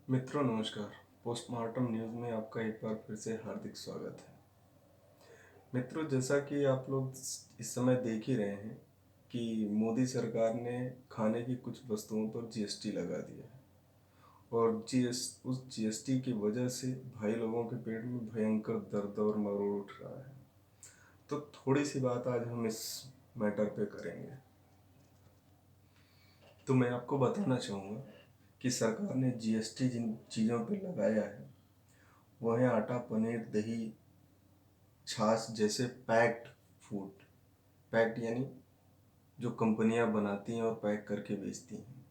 मित्रों नमस्कार। Postmortem news में आपका एक बार फिर से हार्दिक स्वागत है। मित्रों, जैसा कि आप लोग इस समय देख ही रहे हैं कि मोदी सरकार ने खाने की कुछ वस्तुओं पर जीएसटी लगा दिया है और उस जीएसटी की वजह से भाई लोगों के पेट में भयंकर दर्द और मरोड़ उठ रहा है। तो थोड़ी सी बात आज हम इस मैटर पे करेंगे। तो मैं आपको बताना चाहूँगा कि सरकार ने जीएसटी जिन चीज़ों पे लगाया है वो है आटा, पनीर, दही, छाछ जैसे पैक्ड फूड। पैक्ड यानी जो कंपनियां बनाती हैं और पैक करके बेचती हैं।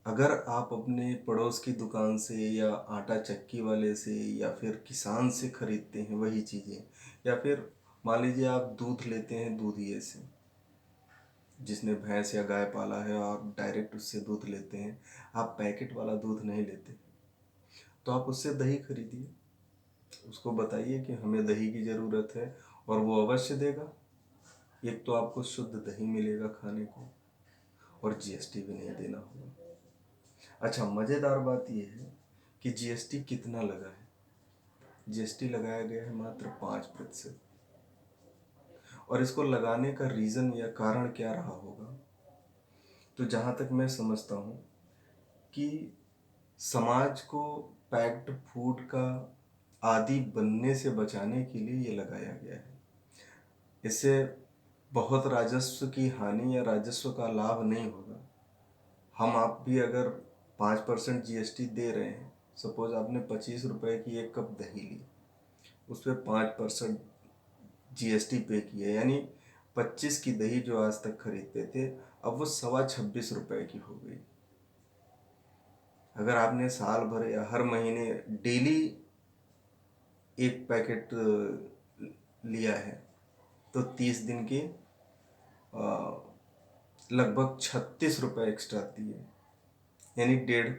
अगर आप अपने पड़ोस की दुकान से या आटा चक्की वाले से या फिर किसान से खरीदते हैं वही चीज़ें, या फिर मान लीजिए आप दूध लेते हैं दूधिए से, जिसने भैंस या गाय पाला है और डायरेक्ट उससे दूध लेते हैं, आप पैकेट वाला दूध नहीं लेते, तो आप उससे दही खरीदिए। उसको बताइए कि हमें दही की ज़रूरत है और वो अवश्य देगा। एक तो आपको शुद्ध दही मिलेगा खाने को और जीएसटी भी नहीं देना होगा। अच्छा, मज़ेदार बात यह है कि जीएसटी कितना लगा है। जीएसटी लगाया गया है मात्र 5%। और इसको लगाने का रीज़न या कारण क्या रहा होगा, तो जहाँ तक मैं समझता हूँ कि समाज को पैक्ड फूड का आदी बनने से बचाने के लिए ये लगाया गया है। इससे बहुत राजस्व की हानि या राजस्व का लाभ नहीं होगा। हम आप भी अगर 5% जीएसटी दे रहे हैं, सपोज आपने 25 रुपए की एक कप दही ली, उस पर 5% जीएसटी पे किया, यानी 25 की दही जो आज तक खरीदते थे अब वो 26.25 की हो गई। अगर आपने साल भर या हर महीने डेली एक पैकेट लिया है तो 30 दिन के लगभग 36 रुपये एक्स्ट्रा दिए, यानी डेढ़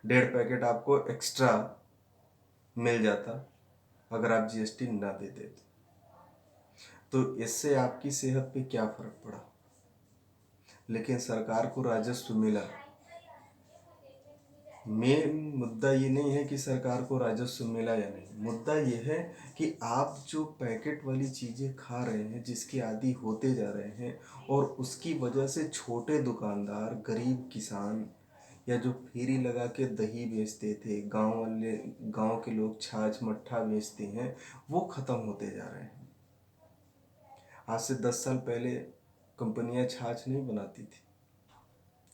डेढ़ पैकेट आपको एक्स्ट्रा मिल जाता अगर आप जीएसटी ना देते। तो इससे आपकी सेहत पे क्या फर्क पड़ा, लेकिन सरकार को राजस्व मिला। मेन मुद्दा ये नहीं है कि सरकार को राजस्व मिला या नहीं, मुद्दा ये है कि आप जो पैकेट वाली चीज़ें खा रहे हैं, जिसके आदी होते जा रहे हैं, और उसकी वजह से छोटे दुकानदार, गरीब किसान या जो फेरी लगा के दही बेचते थे, गांव के लोग छाछ मट्ठा बेचते हैं, वो ख़त्म होते जा रहे हैं। आज से 10 साल पहले कंपनियां छाछ नहीं बनाती थी,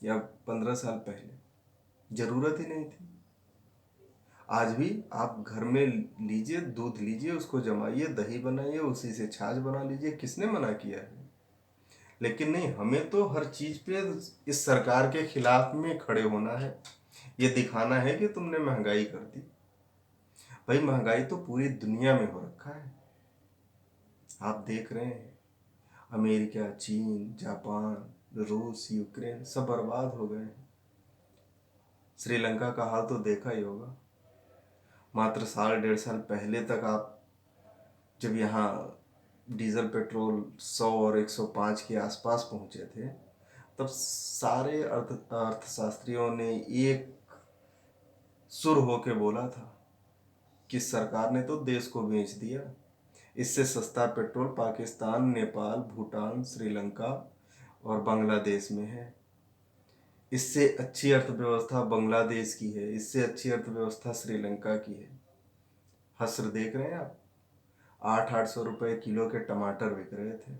या 15 साल पहले ज़रूरत ही नहीं थी। आज भी आप घर में लीजिए, दूध लीजिए, उसको जमाइए, दही बनाइए, उसी से छाछ बना लीजिए, किसने मना किया है। लेकिन नहीं, हमें तो हर चीज़ पे इस सरकार के खिलाफ में खड़े होना है, ये दिखाना है कि तुमने महंगाई कर दी। भाई, महंगाई तो पूरी दुनिया में हो रखा है। आप देख रहे हैं अमेरिका, चीन, जापान, रूस, यूक्रेन सब बर्बाद हो गए हैं। श्रीलंका का हाल तो देखा ही होगा। मात्र साल डेढ़ साल पहले तक आप जब यहाँ डीजल पेट्रोल 100 और 105 के आसपास पहुँचे थे, तब सारे अर्थशास्त्रियों ने एक सुर होके बोला था कि सरकार ने तो देश को बेच दिया। इससे सस्ता पेट्रोल पाकिस्तान, नेपाल, भूटान, श्रीलंका और बांग्लादेश में है। इससे अच्छी अर्थव्यवस्था बांग्लादेश की है, इससे अच्छी अर्थव्यवस्था श्रीलंका की है। हश्र देख रहे हैं आप, 800-800 रुपये किलो के टमाटर बिक रहे थे।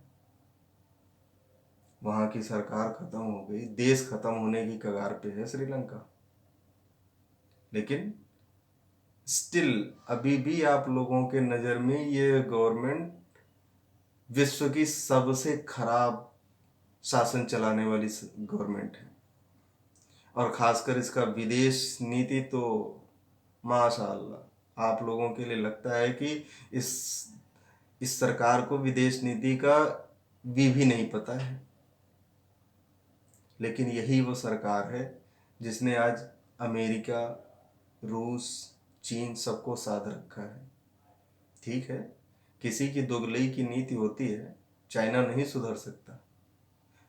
वहाँ की सरकार खत्म हो गई, देश खत्म होने की कगार पे है श्रीलंका। लेकिन स्टिल अभी भी आप लोगों के नज़र में ये गवर्नमेंट विश्व की सबसे खराब शासन चलाने वाली गवर्नमेंट है। और खासकर इसका विदेश नीति तो माशाअल्लाह, आप लोगों के लिए लगता है कि इस इस सरकार को विदेश नीति का भी नहीं पता है। लेकिन यही वो सरकार है जिसने आज अमेरिका, रूस, चीन सबको साध रखा है। ठीक है, किसी की दोगलई की नीति होती है, चाइना नहीं सुधर सकता,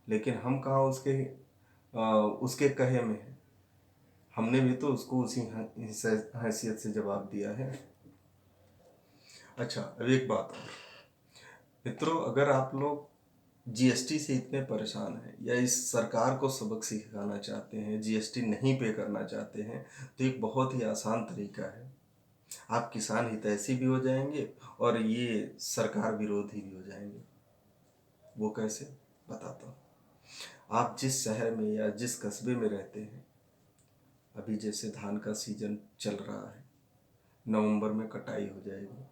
लेकिन हम कहाँ उसके कहे में हैं। हमने भी तो उसको उसी हैसियत से जवाब दिया है। अच्छा, अब एक बात और मित्रों, अगर आप लोग जीएसटी से इतने परेशान हैं या इस सरकार को सबक सिखाना चाहते हैं, जीएसटी नहीं पे करना चाहते हैं, तो एक बहुत ही आसान तरीका है। आप किसान हितैषी भी हो जाएंगे और ये सरकार विरोधी भी हो जाएंगे। वो कैसे, बताता हूँ। आप जिस शहर में या जिस कस्बे में रहते हैं, अभी जैसे धान का सीजन चल रहा है, नवंबर में कटाई हो जाएगी।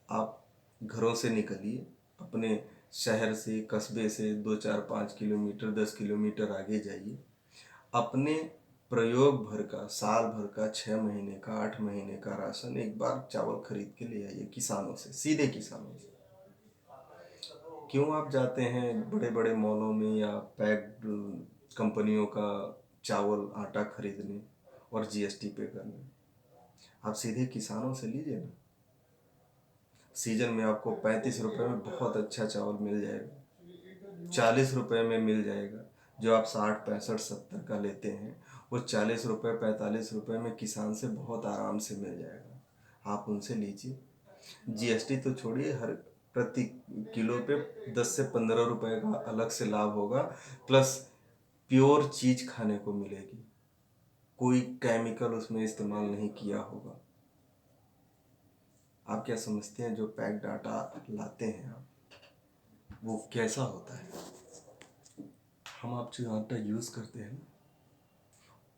आप घरों से निकलिए, अपने शहर से, कस्बे से 2 4 5 किलोमीटर, 10 किलोमीटर आगे जाइए। अपने प्रयोग भर का, साल भर का, 6 महीने का, 8 महीने का राशन एक बार चावल खरीद के ले आइए किसानों से, सीधे किसानों से। क्यों आप जाते हैं बड़े बड़े मॉलों में या पैक्ड कंपनियों का चावल आटा खरीदने और जीएसटी पे करने? आप सीधे किसानों से लीजिए ना। सीजन में आपको 35 रुपये में बहुत अच्छा चावल मिल जाएगा, 40 रुपये में मिल जाएगा। जो आप 60 65 70 का लेते हैं, वो 40 रुपये 45 रुपये में किसान से बहुत आराम से मिल जाएगा। आप उनसे लीजिए। जीएसटी तो छोड़िए, हर प्रति किलो पे 10 से 15 रुपये का अलग से लाभ होगा, प्लस प्योर चीज खाने को मिलेगी, कोई केमिकल उसमें इस्तेमाल नहीं किया होगा। आप क्या समझते हैं जो पैक्ड आटा लाते हैं आप, वो कैसा होता है? हम आप जो आटा यूज़ करते हैं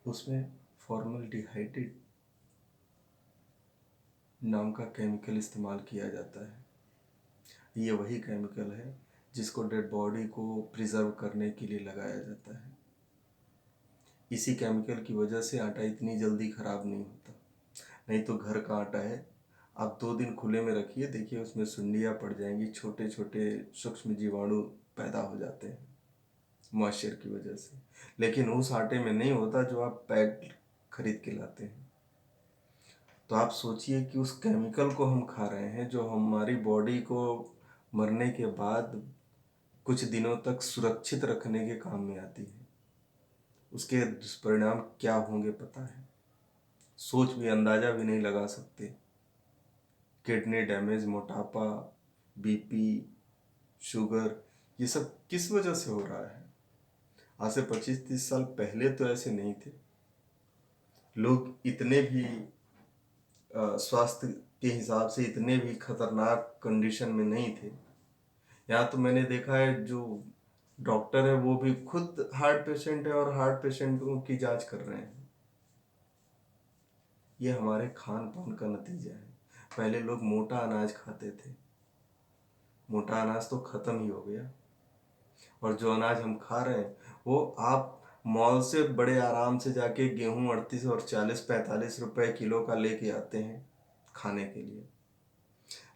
उसमें फॉर्मल्डिहाइड नाम का केमिकल इस्तेमाल किया जाता है। ये वही केमिकल है जिसको डेड बॉडी को प्रिजर्व करने के लिए लगाया जाता है। इसी केमिकल की वजह से आटा इतनी जल्दी ख़राब नहीं होता। नहीं तो घर का आटा है, आप 2 दिन खुले में रखिए, देखिए उसमें सुंडियाँ पड़ जाएंगी, छोटे छोटे सूक्ष्म जीवाणु पैदा हो जाते हैं मॉइस्चर की वजह से। लेकिन उस आटे में नहीं होता जो आप पैक खरीद के लाते हैं। तो आप सोचिए कि उस केमिकल को हम खा रहे हैं जो हमारी बॉडी को मरने के बाद कुछ दिनों तक सुरक्षित रखने के काम में आती है। उसके दुष्परिणाम क्या होंगे पता है? सोच भी, अंदाज़ा भी नहीं लगा सकते। किडनी डैमेज, मोटापा, बीपी, शुगर, ये सब किस वजह से हो रहा है? आज से 25 30 साल पहले तो ऐसे नहीं थे। लोग इतने भी स्वास्थ्य के हिसाब से इतने भी खतरनाक कंडीशन में नहीं थे। यहाँ तो मैंने देखा है जो डॉक्टर है वो भी खुद हार्ट पेशेंट है और हार्ट पेशेंटों की जांच कर रहे हैं। ये हमारे खान पान का नतीजा है। पहले लोग मोटा अनाज खाते थे, मोटा अनाज तो खत्म ही हो गया। और जो अनाज हम खा रहे हैं वो आप मॉल से बड़े आराम से जाके गेहूं 38 और 40 45 रुपए किलो का लेके आते हैं खाने के लिए।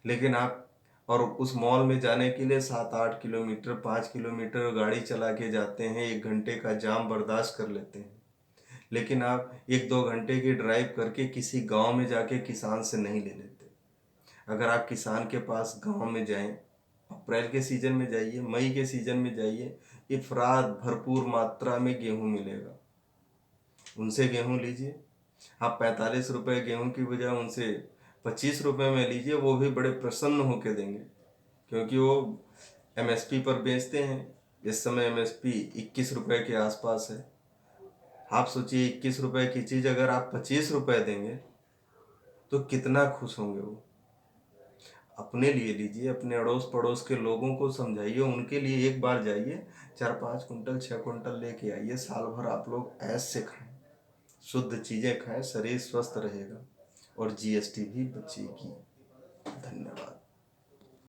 लेकिन आप और उस मॉल में जाने के लिए 7 8 किलोमीटर, 5 किलोमीटर गाड़ी चला के जाते हैं, 1 घंटे का जाम बर्दाश्त कर लेते हैं। लेकिन आप 1 2 घंटे की ड्राइव करके किसी गांव में जाके किसान से नहीं ले लेते। अगर आप किसान के पास गांव में जाएं, अप्रैल के सीजन में जाइए, मई के सीजन में जाइए, इफरात भरपूर मात्रा में गेहूं मिलेगा। उनसे गेहूं लीजिए। आप 45 रुपये गेहूं की बजाय उनसे 25 रुपये में लीजिए, वो भी बड़े प्रसन्न होकर देंगे, क्योंकि वो एमएसपी पर बेचते हैं। इस समय एमएसपी 21 रुपये के आसपास है। आप सोचिए 21 रुपये की चीज़ अगर आप 25 रुपये देंगे तो कितना खुश होंगे वो। अपने लिए लीजिए, अपने अड़ोस पड़ोस के लोगों को समझाइए, उनके लिए एक बार जाइए, 4 5 कुंटल 6 कुंटल लेके आइए। साल भर आप लोग ऐश से खाएं, शुद्ध चीज़ें खाएं, शरीर स्वस्थ रहेगा और जीएसटी भी बचेगी। धन्यवाद।